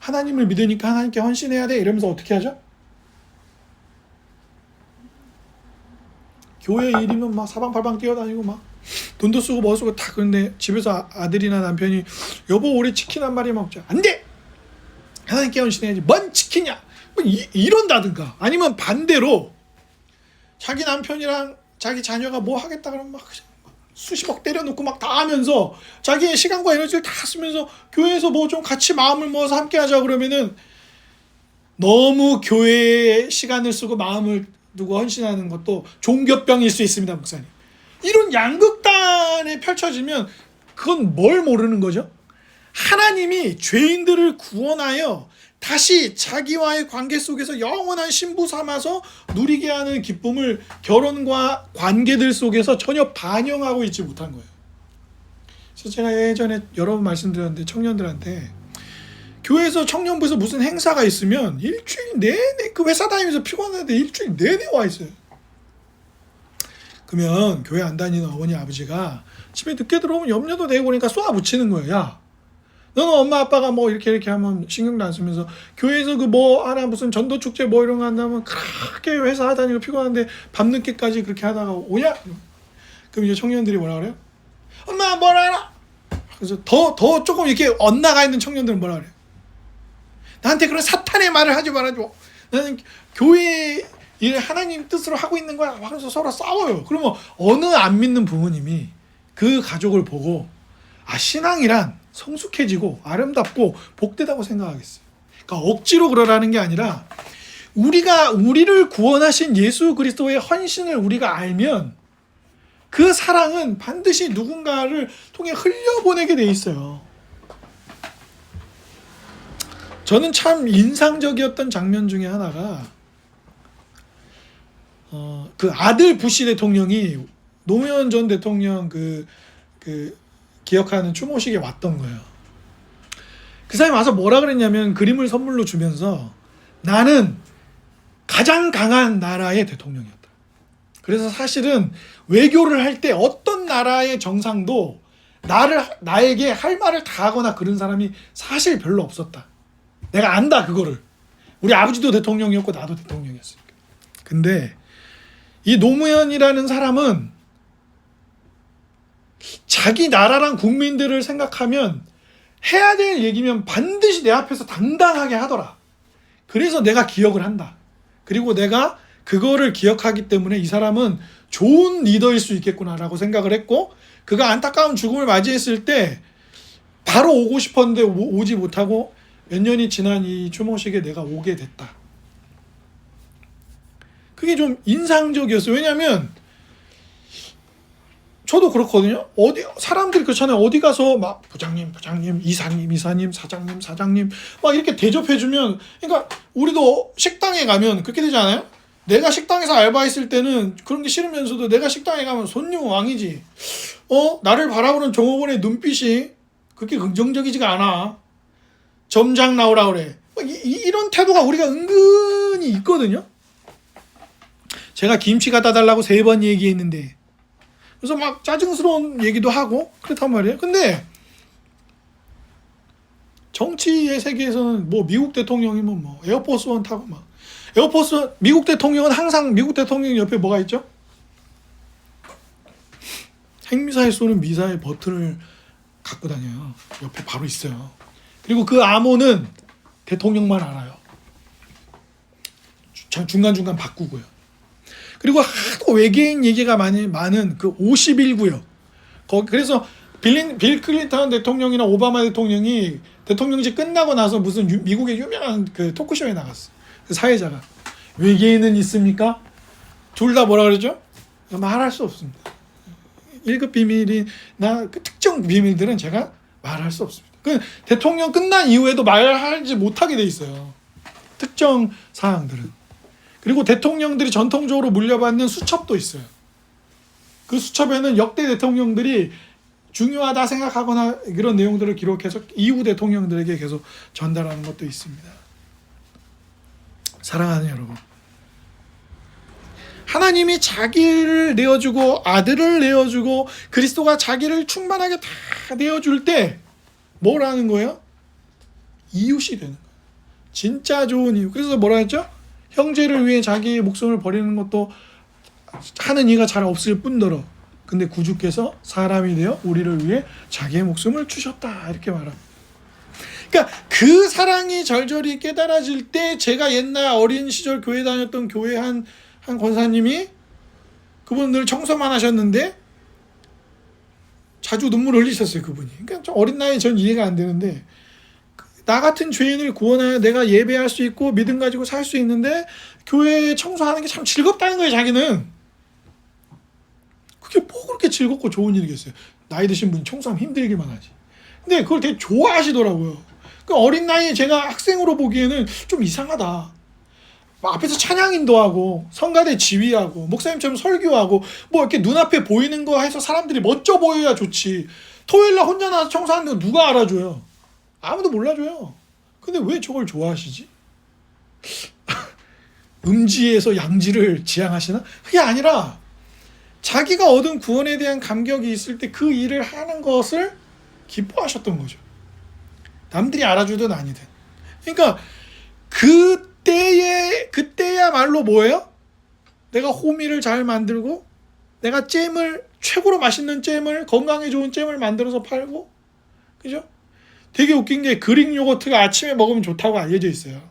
하나님을 믿으니까 하나님께 헌신해야 돼 이러면서 어떻게 하죠? 교회 일이면 막 사방팔방 뛰어다니고 막 돈도 쓰고 뭐 쓰고 다. 그런데 집에서 아들이나 남편이 여보 우리 치킨 한 마리 먹자. 안 돼! 하나님께 헌신해야지. 뭔 치킨이야! 뭐 이런다든가. 아니면 반대로 자기 남편이랑 자기 자녀가 뭐 하겠다 그러면 막 수십억 때려놓고 막 다 하면서 자기의 시간과 에너지를 다 쓰면서 교회에서 뭐 좀 같이 마음을 모아서 함께 하자 그러면은 너무 교회에 시간을 쓰고 마음을 두고 헌신하는 것도 종교병일 수 있습니다, 목사님. 이런 양극단에 펼쳐지면 그건 뭘 모르는 거죠? 하나님이 죄인들을 구원하여 다시 자기와의 관계 속에서 영원한 신부 삼아서 누리게 하는 기쁨을 결혼과 관계들 속에서 전혀 반영하고 있지 못한 거예요. 그래서 제가 예전에 여러 번 말씀드렸는데 청년들한테 교회에서 청년부에서 무슨 행사가 있으면 일주일 내내 그 회사 다니면서 피곤한데 일주일 내내 와 있어요. 그러면 교회 안 다니는 어머니 아버지가 집에 늦게 들어오면 염려도 되고 그러니까 쏘아 붙이는 거예요. 야, 너는 엄마 아빠가 뭐 이렇게 하면 신경도 안 쓰면서 교회에서 그 뭐 하나 무슨 전도 축제 뭐 이런 거 한다면 그렇게 회사 다니고 피곤한데 밤늦게까지 그렇게 하다가 오냐? 그럼 이제 청년들이 뭐라 그래요? 엄마 뭐라 알아? 그래서 더 조금 이렇게 엇나가 있는 청년들은 뭐라 그래요? 나한테 그런 사탄의 말을 하지 말아줘. 나는 교회 일 하나님 뜻으로 하고 있는 거야. 하면서 서로 싸워요. 그러면 어느 안 믿는 부모님이 그 가족을 보고 신앙이란 성숙해지고 아름답고 복되다고 생각하겠어요. 그러니까 억지로 그러라는 게 아니라 우리를 구원하신 예수 그리스도의 헌신을 우리가 알면 그 사랑은 반드시 누군가를 통해 흘려보내게 돼 있어요. 저는 참 인상적이었던 장면 중에 하나가 그 아들 부시 대통령이 노무현 전 대통령 그 기억하는 추모식에 왔던 거예요. 그 사람이 와서 뭐라 그랬냐면 그림을 선물로 주면서 나는 가장 강한 나라의 대통령이었다. 그래서 사실은 외교를 할 때 어떤 나라의 정상도 나에게 할 말을 다 하거나 그런 사람이 사실 별로 없었다. 내가 안다 그거를. 우리 아버지도 대통령이었고 나도 대통령이었으니까. 근데 이 노무현이라는 사람은 자기 나라랑 국민들을 생각하면 해야 될 얘기면 반드시 내 앞에서 당당하게 하더라. 그래서 내가 기억을 한다. 그리고 내가 그거를 기억하기 때문에 이 사람은 좋은 리더일 수 있겠구나라고 생각을 했고, 그가 안타까운 죽음을 맞이했을 때 바로 오고 싶었는데 오지 못하고 몇 년이 지난 이 추모식에 내가 오게 됐다. 그게 좀 인상적이었어요. 왜냐하면 저도 그렇거든요. 사람들이 그렇잖아요. 어디 가서 막 부장님, 이사님, 사장님 막 이렇게 대접해주면, 그러니까 우리도 식당에 가면 그렇게 되잖아요. 내가 식당에서 알바했을 때는 그런 게 싫으면서도 내가 식당에 가면 손님 왕이지. 나를 바라보는 종업원의 눈빛이 그렇게 긍정적이지가 않아. 점장 나오라 그래. 이런 태도가 우리가 은근히 있거든요. 제가 김치 갖다 달라고 3번 얘기했는데, 그래서 막 짜증스러운 얘기도 하고 그렇단 말이에요. 근데 정치의 세계에서는 뭐 미국 대통령이면 뭐 에어포스원 타고 막 미국 대통령은 항상 미국 대통령 옆에 뭐가 있죠? 핵미사일 쏘는 미사일 버튼을 갖고 다녀요. 옆에 바로 있어요. 그리고 그 암호는 대통령만 알아요. 중간중간 바꾸고요. 그리고 하도 외계인 얘기가 많은 그 51구역. 그래서 빌 클린턴 대통령이나 오바마 대통령이 대통령직 끝나고 나서 무슨 미국의 유명한 그 토크쇼에 나갔어. 그 사회자가. 외계인은 있습니까? 둘 다 뭐라 그러죠? 말할 수 없습니다. 1급 비밀이나 그 특정 비밀들은 제가 말할 수 없습니다. 그 대통령 끝난 이후에도 말하지 못하게 돼 있어요. 특정 사항들은. 그리고 대통령들이 전통적으로 물려받는 수첩도 있어요. 그 수첩에는 역대 대통령들이 중요하다 생각하거나 그런 내용들을 기록해서 이후 대통령들에게 계속 전달하는 것도 있습니다. 사랑하는 여러분, 하나님이 자기를 내어주고 아들을 내어주고 그리스도가 자기를 충만하게 다 내어줄 때 뭘 하는 거예요? 이웃이 되는 거예요. 진짜 좋은 이웃. 그래서 뭐라 했죠? 형제를 위해 자기의 목숨을 버리는 것도 하는 이가 잘 없을 뿐더러 근데 구주께서 사람이 되어 우리를 위해 자기의 목숨을 주셨다, 이렇게 말합니다. 그러니까 그 사랑이 절절히 깨달아질 때, 제가 옛날 어린 시절 교회 다녔던 교회 한 권사님이, 그분 늘 청소만 하셨는데 자주 눈물을 흘리셨어요, 그분이. 그러니까 좀 어린 나이에 전 이해가 안 되는데, 나 같은 죄인을 구원하여 내가 예배할 수 있고 믿음 가지고 살 수 있는데 교회 청소하는 게 참 즐겁다는 거예요, 자기는. 그게 뭐 그렇게 즐겁고 좋은 일이겠어요. 나이 드신 분이 청소하면 힘들기만 하지. 근데 그걸 되게 좋아하시더라고요. 그 어린 나이에 제가 학생으로 보기에는 좀 이상하다. 앞에서 찬양 인도하고 성가대 지휘하고 목사님처럼 설교하고 뭐 이렇게 눈앞에 보이는 거 해서 사람들이 멋져 보여야 좋지. 토요일날 혼자 나와서 청소하는 거 누가 알아줘요? 아무도 몰라줘요. 근데 왜 저걸 좋아하시지? 음지에서 양지를 지향하시나? 그게 아니라 자기가 얻은 구원에 대한 감격이 있을 때 그 일을 하는 것을 기뻐하셨던 거죠. 남들이 알아주든 아니든. 그러니까 그때야말로 뭐예요? 내가 호미를 잘 만들고 내가 최고로 맛있는 잼을, 건강에 좋은 잼을 만들어서 팔고, 그죠? 되게 웃긴 게 그릭 요거트가 아침에 먹으면 좋다고 알려져 있어요.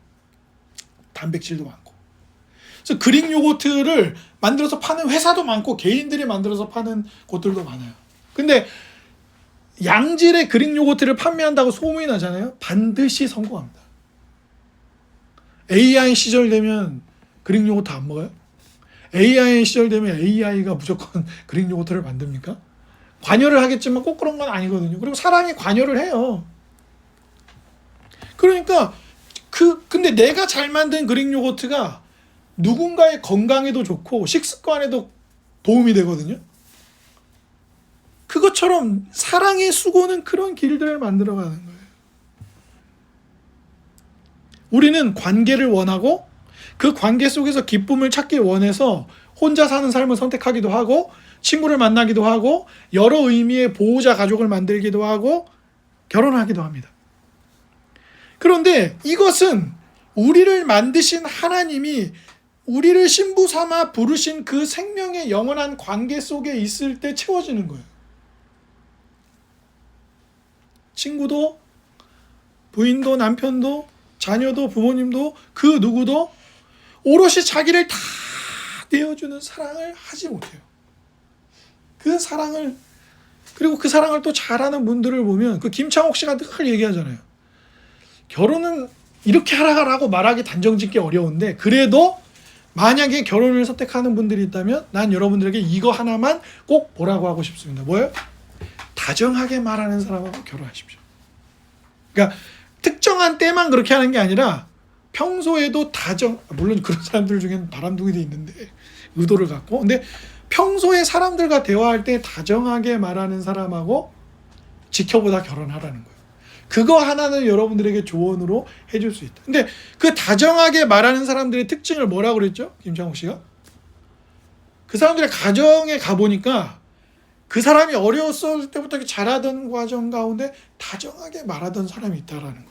단백질도 많고. 그래서 그릭 요거트를 만들어서 파는 회사도 많고 개인들이 만들어서 파는 곳들도 많아요. 근데 양질의 그릭 요거트를 판매한다고 소문이 나잖아요. 반드시 성공합니다. AI 시절 되면 그릭 요거트 안 먹어요? AI 시절 되면 AI가 무조건 그릭 요거트를 만듭니까? 관여를 하겠지만 꼭 그런 건 아니거든요. 그리고 사람이 관여를 해요. 그러니까 근데 내가 잘 만든 그릭 요거트가 누군가의 건강에도 좋고 식습관에도 도움이 되거든요. 그것처럼 사랑의 수고는 그런 길들을 만들어가는 거예요. 우리는 관계를 원하고 그 관계 속에서 기쁨을 찾기 원해서 혼자 사는 삶을 선택하기도 하고 친구를 만나기도 하고 여러 의미의 보호자 가족을 만들기도 하고 결혼하기도 합니다. 그런데 이것은 우리를 만드신 하나님이 우리를 신부 삼아 부르신 그 생명의 영원한 관계 속에 있을 때 채워지는 거예요. 친구도 부인도 남편도 자녀도 부모님도 그 누구도 오롯이 자기를 다 내어주는 사랑을 하지 못해요. 그 사랑을, 그리고 그 사랑을 또 잘하는 분들을 보면, 그 김창옥 씨가 늘 얘기하잖아요. 결혼은 이렇게 하라고 말하기 단정짓기 어려운데, 그래도 만약에 결혼을 선택하는 분들이 있다면 난 여러분들에게 이거 하나만 꼭 보라고 하고 싶습니다. 뭐예요? 다정하게 말하는 사람하고 결혼하십시오. 그러니까 특정한 때만 그렇게 하는 게 아니라 평소에도 물론 그런 사람들 중에는 바람둥이도 있는데 의도를 갖고, 근데 평소에 사람들과 대화할 때 다정하게 말하는 사람하고 지켜보다 결혼하라는 거예요. 그거 하나는 여러분들에게 조언으로 해줄 수 있다. 근데 그 다정하게 말하는 사람들의 특징을 뭐라고 그랬죠? 김창욱 씨가? 그 사람들의 가정에 가보니까 그 사람이 어려웠을 때부터 자라던 과정 가운데 다정하게 말하던 사람이 있다라는 거예요.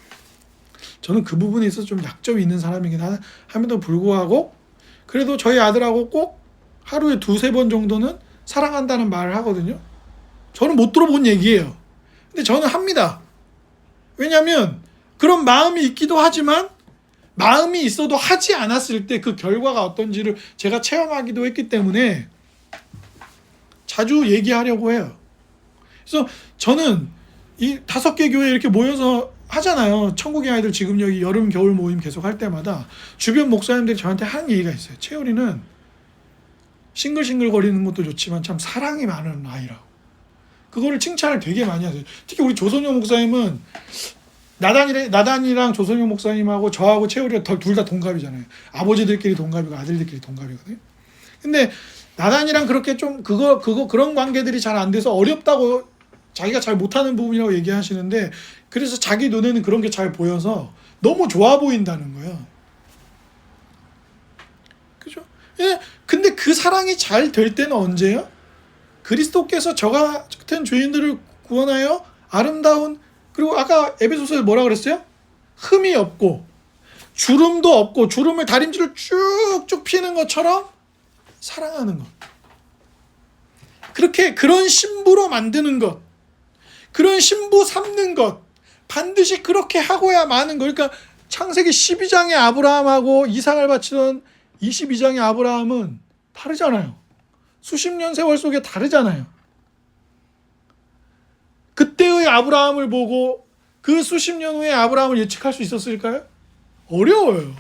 저는 그 부분에 있어서 좀 약점이 있는 사람이긴 함에도 불구하고 그래도 저희 아들하고 꼭 하루에 2-3번 정도는 사랑한다는 말을 하거든요. 저는 못 들어본 얘기예요. 근데 저는 합니다. 왜냐하면 그런 마음이 있기도 하지만 마음이 있어도 하지 않았을 때 그 결과가 어떤지를 제가 체험하기도 했기 때문에 자주 얘기하려고 해요. 그래서 저는 이 5개 교회 이렇게 모여서 하잖아요. 천국의 아이들 지금 여기 여름 겨울 모임 계속 할 때마다 주변 목사님들이 저한테 하는 얘기가 있어요. 채율이는 싱글싱글 거리는 것도 좋지만 참 사랑이 많은 아이라고. 그거를 칭찬을 되게 많이 하세요. 특히 우리 조선영 목사님은 나단이랑 조선영 목사님하고 저하고 채율이가 둘 다 동갑이잖아요. 아버지들끼리 동갑이고 아들들끼리 동갑이거든요. 근데 나단이랑 그렇게 좀 그런 관계들이 잘 안 돼서 어렵다고 자기가 잘 못하는 부분이라고 얘기하시는데, 그래서 자기 눈에는 그런 게 잘 보여서 너무 좋아 보인다는 거예요. 그죠? 예, 근데 그 사랑이 잘 될 때는 언제요? 그리스도께서 저 같은 죄인들을 구원하여 아름다운, 그리고 아까 에베소서에 뭐라 그랬어요? 흠이 없고 주름도 없고 주름을 다림질을 쭉쭉 피는 것처럼 사랑하는 것. 그런 신부로 만드는 것. 그런 신부 삼는 것. 반드시 그렇게 하고야 마는 거. 그러니까 창세기 12장의 아브라함하고 이삭을 바치던 22장의 아브라함은 다르잖아요. 수십 년 세월 속에 다르잖아요. 그때의 아브라함을 보고 그 수십 년 후에 아브라함을 예측할 수 있었을까요? 어려워요.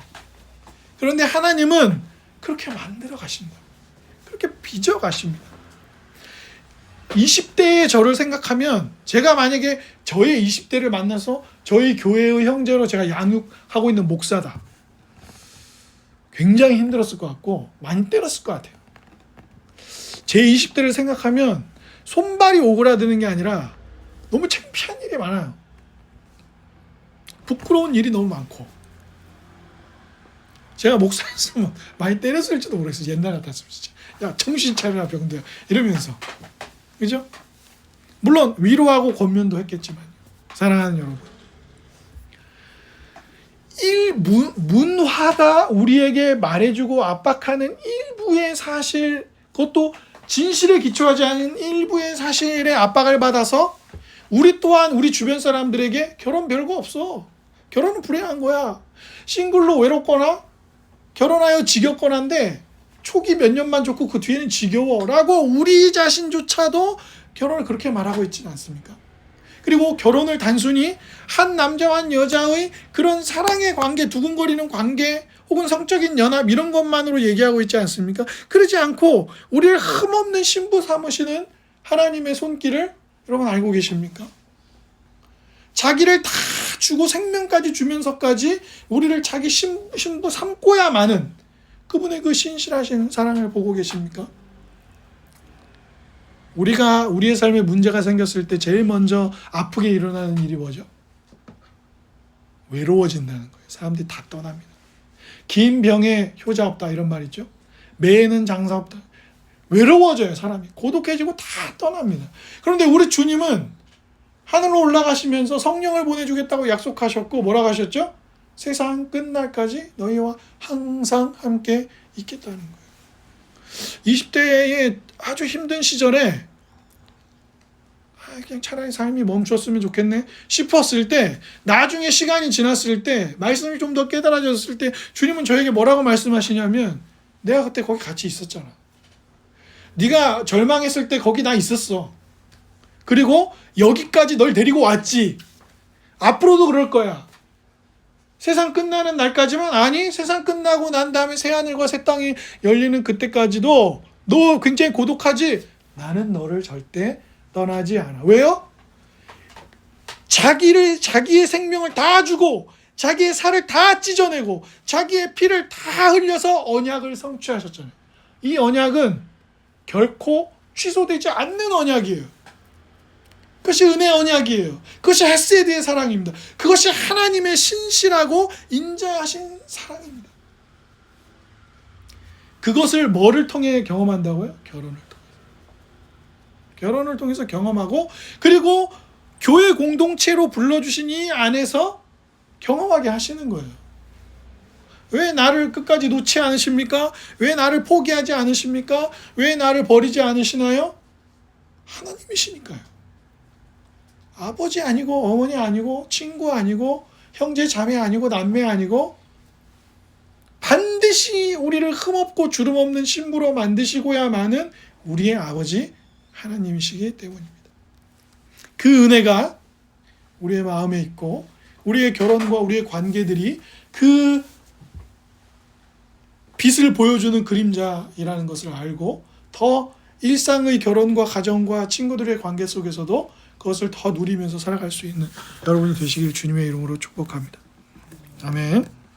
그런데 하나님은 그렇게 만들어 가신다. 그렇게 빚어 가십니다. 20대의 저를 생각하면, 제가 만약에 저의 20대를 만나서 저희 교회의 형제로 제가 양육하고 있는 목사다. 굉장히 힘들었을 것 같고 많이 때렸을 것 같아요. 제 20대를 생각하면 손발이 오그라드는 게 아니라 너무 창피한 일이 많아요. 부끄러운 일이 너무 많고. 제가 목사였으면 많이 때렸을지도 모르겠어요. 옛날 같았으면 진짜. 야, 정신 차려라 병들야 이러면서. 그죠? 물론 위로하고 권면도 했겠지만요. 사랑하는 여러분. 문화가 우리에게 말해주고 압박하는 일부의 사실, 그것도 진실에 기초하지 않은 일부의 사실에 압박을 받아서 우리 또한 우리 주변 사람들에게 결혼 별거 없어. 결혼은 불행한 거야. 싱글로 외롭거나 결혼하여 지겹거나인데 초기 몇 년만 좋고 그 뒤에는 지겨워 라고 우리 자신조차도 결혼을 그렇게 말하고 있지는 않습니까? 그리고 결혼을 단순히 한 남자와 한 여자의 그런 사랑의 관계, 두근거리는 관계 혹은 성적인 연합 이런 것만으로 얘기하고 있지 않습니까? 그러지 않고 우리를 흠없는 신부 삼으시는 하나님의 손길을 여러분 알고 계십니까? 자기를 다 주고 생명까지 주면서까지 우리를 자기 신부 삼고야 마는 그분의 그 신실하신 사랑을 보고 계십니까? 우리가 우리의 삶에 문제가 생겼을 때 제일 먼저 아프게 일어나는 일이 뭐죠? 외로워진다는 거예요. 사람들이 다 떠납니다. 긴 병에 효자 없다 이런 말 있죠. 매에는 장사 없다. 외로워져요. 사람이 고독해지고 다 떠납니다. 그런데 우리 주님은 하늘로 올라가시면서 성령을 보내주겠다고 약속하셨고 뭐라고 하셨죠? 세상 끝날까지 너희와 항상 함께 있겠다는 거예요. 20대의 아주 힘든 시절에 그냥 차라리 삶이 멈췄으면 좋겠네 싶었을 때, 나중에 시간이 지났을 때, 말씀이 좀 더 깨달아졌을 때 주님은 저에게 뭐라고 말씀하시냐면, 내가 그때 거기 같이 있었잖아. 네가 절망했을 때 거기 나 있었어. 그리고 여기까지 널 데리고 왔지. 앞으로도 그럴 거야. 세상 끝나는 날까지만 아니, 세상 끝나고 난 다음에 새하늘과 새 땅이 열리는 그때까지도 너 굉장히 고독하지? 나는 너를 절대 떠나지 않아. 왜요? 자기의 생명을 다 주고 자기의 살을 다 찢어내고 자기의 피를 다 흘려서 언약을 성취하셨잖아요. 이 언약은 결코 취소되지 않는 언약이에요. 그것이 은혜의 언약이에요. 그것이 헤세드의 사랑입니다. 그것이 하나님의 신실하고 인자하신 사랑입니다. 그것을 뭐를 통해 경험한다고요? 결혼을 통해서 경험하고, 그리고 교회 공동체로 불러주신 이 안에서 경험하게 하시는 거예요. 왜 나를 끝까지 놓지 않으십니까? 왜 나를 포기하지 않으십니까? 왜 나를 버리지 않으시나요? 하나님이시니까요. 아버지 아니고 어머니 아니고 친구 아니고 형제 자매 아니고 남매 아니고 반드시 우리를 흠없고 주름 없는 신부로 만드시고야만은 우리의 아버지 하나님이시기 때문입니다. 그 은혜가 우리의 마음에 있고 우리의 결혼과 우리의 관계들이 그 빛을 보여주는 그림자이라는 것을 알고 더 일상의 결혼과 가정과 친구들의 관계 속에서도 그것을 더 누리면서 살아갈 수 있는 여러분이 되시길 주님의 이름으로 축복합니다. 아멘.